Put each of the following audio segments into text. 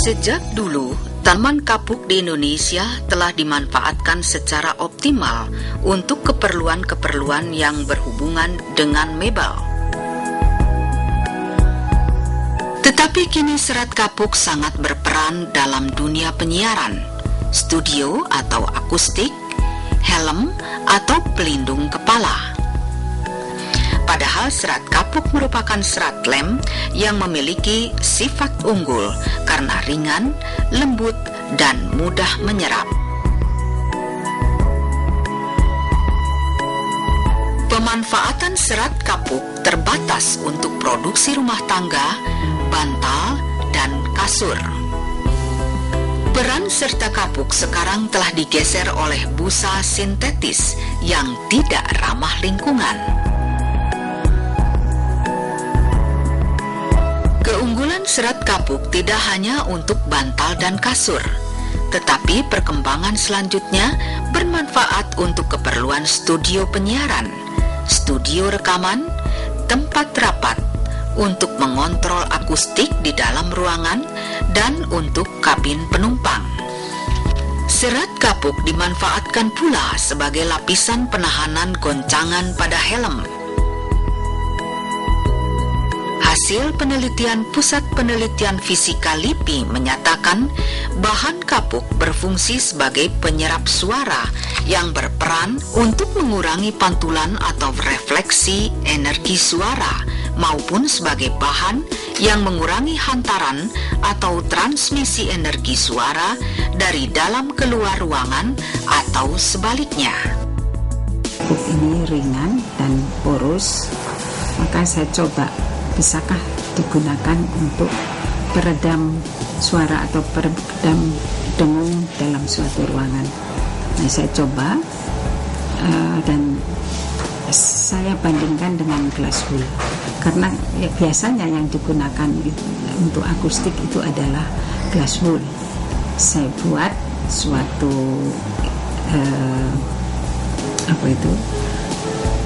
Sejak dulu, tanaman kapuk di Indonesia telah dimanfaatkan secara optimal untuk keperluan-keperluan yang berhubungan dengan mebel. Tetapi kini serat kapuk sangat berperan dalam dunia penyiaran, studio atau akustik, helm atau pelindung kepala. Padahal serat kapuk merupakan serat lem yang memiliki sifat unggul karena ringan, lembut, dan mudah menyerap. Pemanfaatan serat kapuk terbatas untuk produksi rumah tangga, bantal, dan kasur. Peran serta kapuk sekarang telah digeser oleh busa sintetis yang tidak ramah lingkungan. Keunggulan serat kapuk tidak hanya untuk bantal dan kasur, tetapi perkembangan selanjutnya bermanfaat untuk keperluan studio penyiaran, studio rekaman, tempat rapat, untuk mengontrol akustik di dalam ruangan, dan untuk kabin penumpang. Serat kapuk dimanfaatkan pula sebagai lapisan penahanan goncangan pada helm. Hasil penelitian Pusat Penelitian Fisika LIPI menyatakan bahan kapuk berfungsi sebagai penyerap suara yang berperan untuk mengurangi pantulan atau refleksi energi suara, maupun sebagai bahan yang mengurangi hantaran atau transmisi energi suara dari dalam keluar ruangan atau sebaliknya. Kapuk ini ringan dan poros, maka saya coba bisakah digunakan untuk peredam suara atau peredam dengung dalam suatu ruangan. Nah, saya coba dan saya bandingkan dengan glass wool, karena biasanya yang digunakan untuk akustik itu adalah glass wool. Saya buat suatu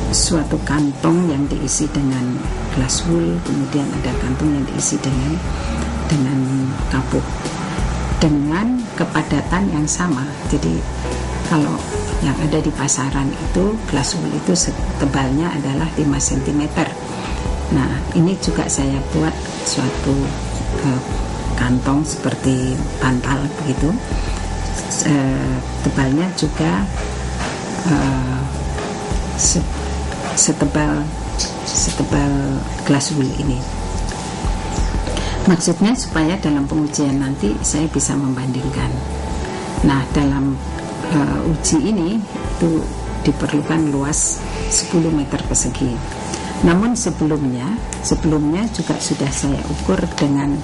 suatu kantong yang diisi dengan glass wool, kemudian ada kantong yang diisi dengan kapuk dengan kepadatan yang sama. Jadi kalau yang ada di pasaran itu glass wool itu tebalnya adalah 5 cm. Nah, ini juga saya buat suatu kantong seperti bantal begitu. Tebalnya juga setebal glass wool ini. Maksudnya supaya dalam pengujian nanti saya bisa membandingkan. Nah, dalam uji ini itu diperlukan luas 10 meter persegi. Namun sebelumnya juga sudah saya ukur dengan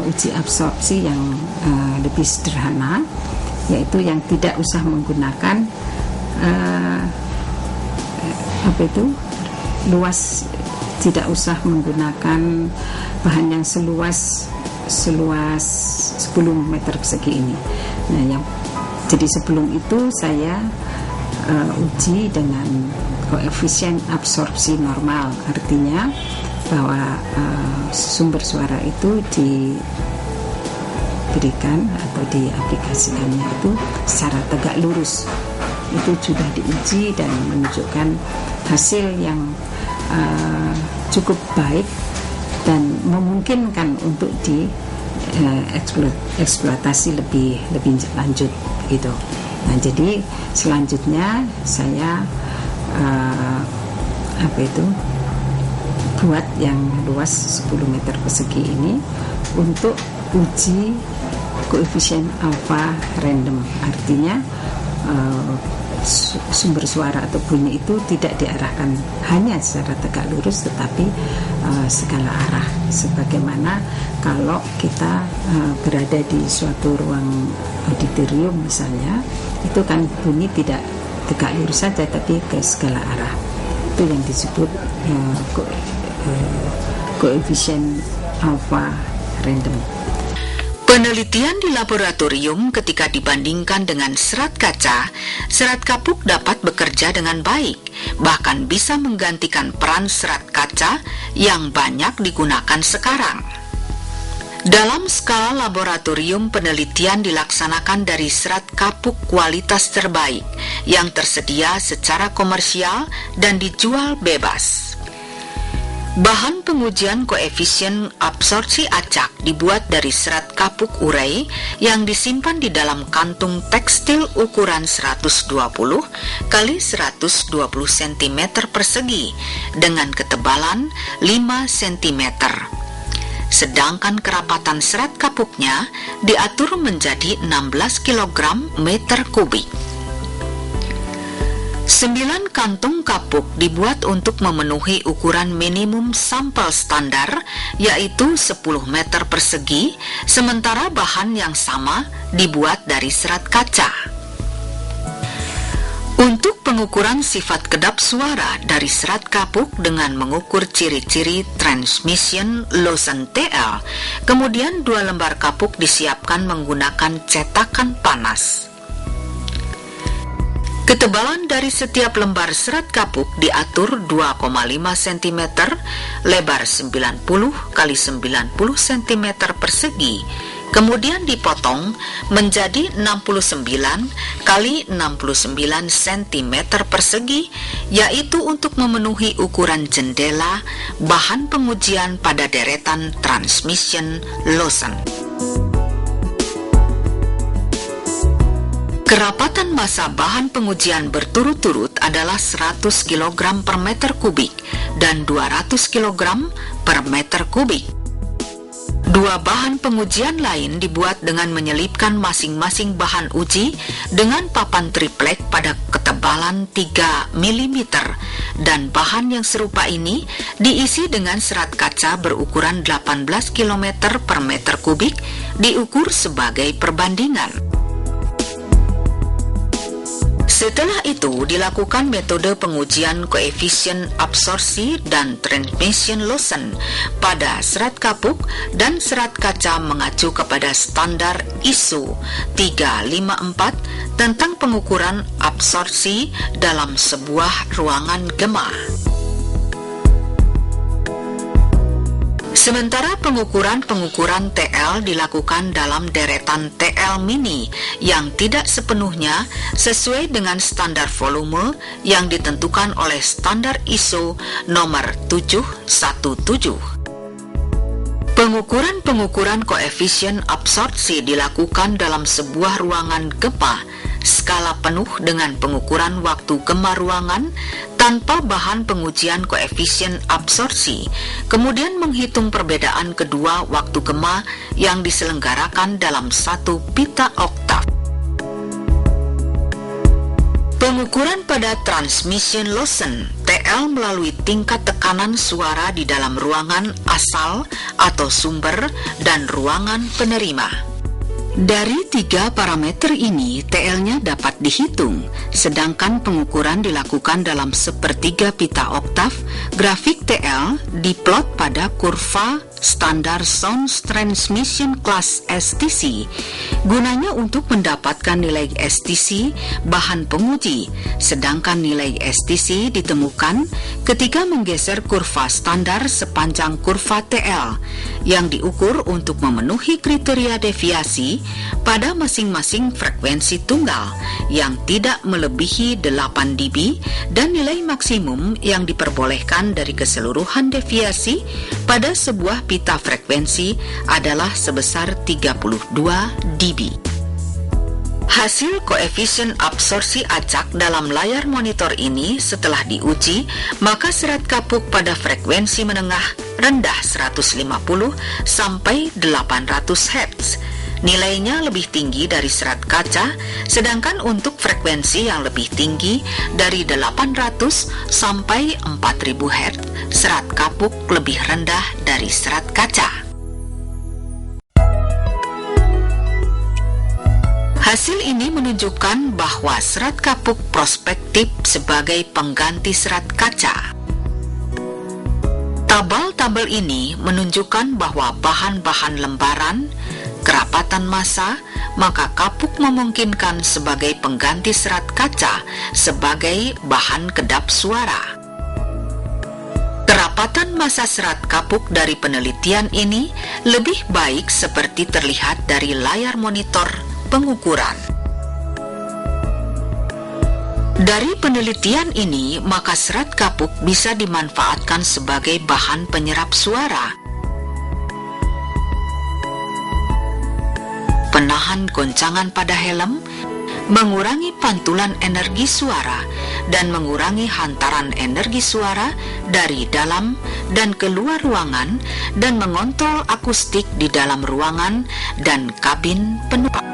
uji absorpsi yang lebih sederhana, yaitu yang tidak usah menggunakan luas, tidak usah menggunakan bahan yang seluas 10 meter persegi ini. Nah, jadi sebelum itu saya uji dengan koefisien absorpsi normal, artinya bahwa sumber suara itu diberikan atau diaplikasikannya itu secara tegak lurus. Itu sudah diuji dan menunjukkan hasil yang cukup baik dan memungkinkan untuk eksploitasi lebih lanjut gitu. Nah, jadi selanjutnya saya buat yang luas 10 meter persegi ini untuk uji koefisien alfa random, artinya sumber suara atau bunyi itu tidak diarahkan hanya secara tegak lurus, tetapi segala arah, sebagaimana kalau kita berada di suatu ruang auditorium misalnya, itu kan bunyi tidak tegak lurus saja tapi ke segala arah. Itu yang disebut koefisien alfa random. Penelitian di laboratorium ketika dibandingkan dengan serat kaca, serat kapuk dapat bekerja dengan baik, bahkan bisa menggantikan peran serat kaca yang banyak digunakan sekarang. Dalam skala laboratorium, penelitian dilaksanakan dari serat kapuk kualitas terbaik yang tersedia secara komersial dan dijual bebas. Bahan pengujian koefisien absorpsi acak dibuat dari serat kapuk urei yang disimpan di dalam kantung tekstil ukuran 120 kali 120 cm persegi dengan ketebalan 5 cm. Sedangkan kerapatan serat kapuknya diatur menjadi 16 kg meter kubik. 9 kantung kapuk dibuat untuk memenuhi ukuran minimum sampel standar, yaitu 10 meter persegi, sementara bahan yang sama dibuat dari serat kaca. Untuk pengukuran sifat kedap suara dari serat kapuk dengan mengukur ciri-ciri transmission Lawson TL, kemudian 2 lembar kapuk disiapkan menggunakan cetakan panas. Ketebalan dari setiap lembar serat kapuk diatur 2,5 cm, lebar 90 kali 90 cm persegi, kemudian dipotong menjadi 69 kali 69 cm persegi, yaitu untuk memenuhi ukuran jendela bahan pengujian pada deretan transmission Lawson. Kerapatan massa bahan pengujian berturut-turut adalah 100 kg per meter kubik dan 200 kg per meter kubik. 2 bahan pengujian lain dibuat dengan menyelipkan masing-masing bahan uji dengan papan triplek pada ketebalan 3 mm dan bahan yang serupa ini diisi dengan serat kaca berukuran 18 km per meter kubik diukur sebagai perbandingan. Setelah itu dilakukan metode pengujian koefisien absorpsi dan transmission Lawson pada serat kapuk dan serat kaca mengacu kepada standar ISO 354 tentang pengukuran absorpsi dalam sebuah ruangan gema. Sementara pengukuran TL dilakukan dalam deretan TL mini yang tidak sepenuhnya sesuai dengan standar volume yang ditentukan oleh standar ISO nomor 717. Pengukuran koefisien absorpsi dilakukan dalam sebuah ruangan gema skala penuh dengan pengukuran waktu gema ruangan tanpa bahan pengujian koefisien absorpsi, kemudian menghitung perbedaan kedua waktu gema yang diselenggarakan dalam 1 pita oktav. Pengukuran pada transmission Lawson TL melalui tingkat tekanan suara di dalam ruangan asal atau sumber dan ruangan penerima. Dari 3 parameter ini, TL-nya dapat dihitung, sedangkan pengukuran dilakukan dalam 1/3 pita oktav. Grafik TL diplot pada kurva standar sound transmission class STC, gunanya untuk mendapatkan nilai STC bahan penguji, sedangkan nilai STC ditemukan ketika menggeser kurva standar sepanjang kurva TL yang diukur untuk memenuhi kriteria deviasi pada masing-masing frekuensi tunggal yang tidak melebihi 8 dB dan nilai maksimum yang diperbolehkan dari keseluruhan deviasi pada sebuah pita frekuensi adalah sebesar 32 dB. Hasil koefisien absorpsi acak dalam layar monitor ini setelah diuji, maka serat kapuk pada frekuensi menengah rendah 150 sampai 800 Hz. Nilainya lebih tinggi dari serat kaca, sedangkan untuk frekuensi yang lebih tinggi dari 800 sampai 4000 Hz, serat kapuk lebih rendah dari serat kaca. Hasil ini menunjukkan bahwa serat kapuk prospektif sebagai pengganti serat kaca. Tabel-tabel ini menunjukkan bahwa bahan-bahan lembaran, kerapatan massa, maka kapuk memungkinkan sebagai pengganti serat kaca sebagai bahan kedap suara. Kerapatan massa serat kapuk dari penelitian ini lebih baik seperti terlihat dari layar monitor pengukuran. Dari penelitian ini, maka serat kapuk bisa dimanfaatkan sebagai bahan penyerap suara, penahan goncangan pada helm, mengurangi pantulan energi suara, dan mengurangi hantaran energi suara dari dalam dan keluar ruangan, dan mengontrol akustik di dalam ruangan dan kabin penumpang.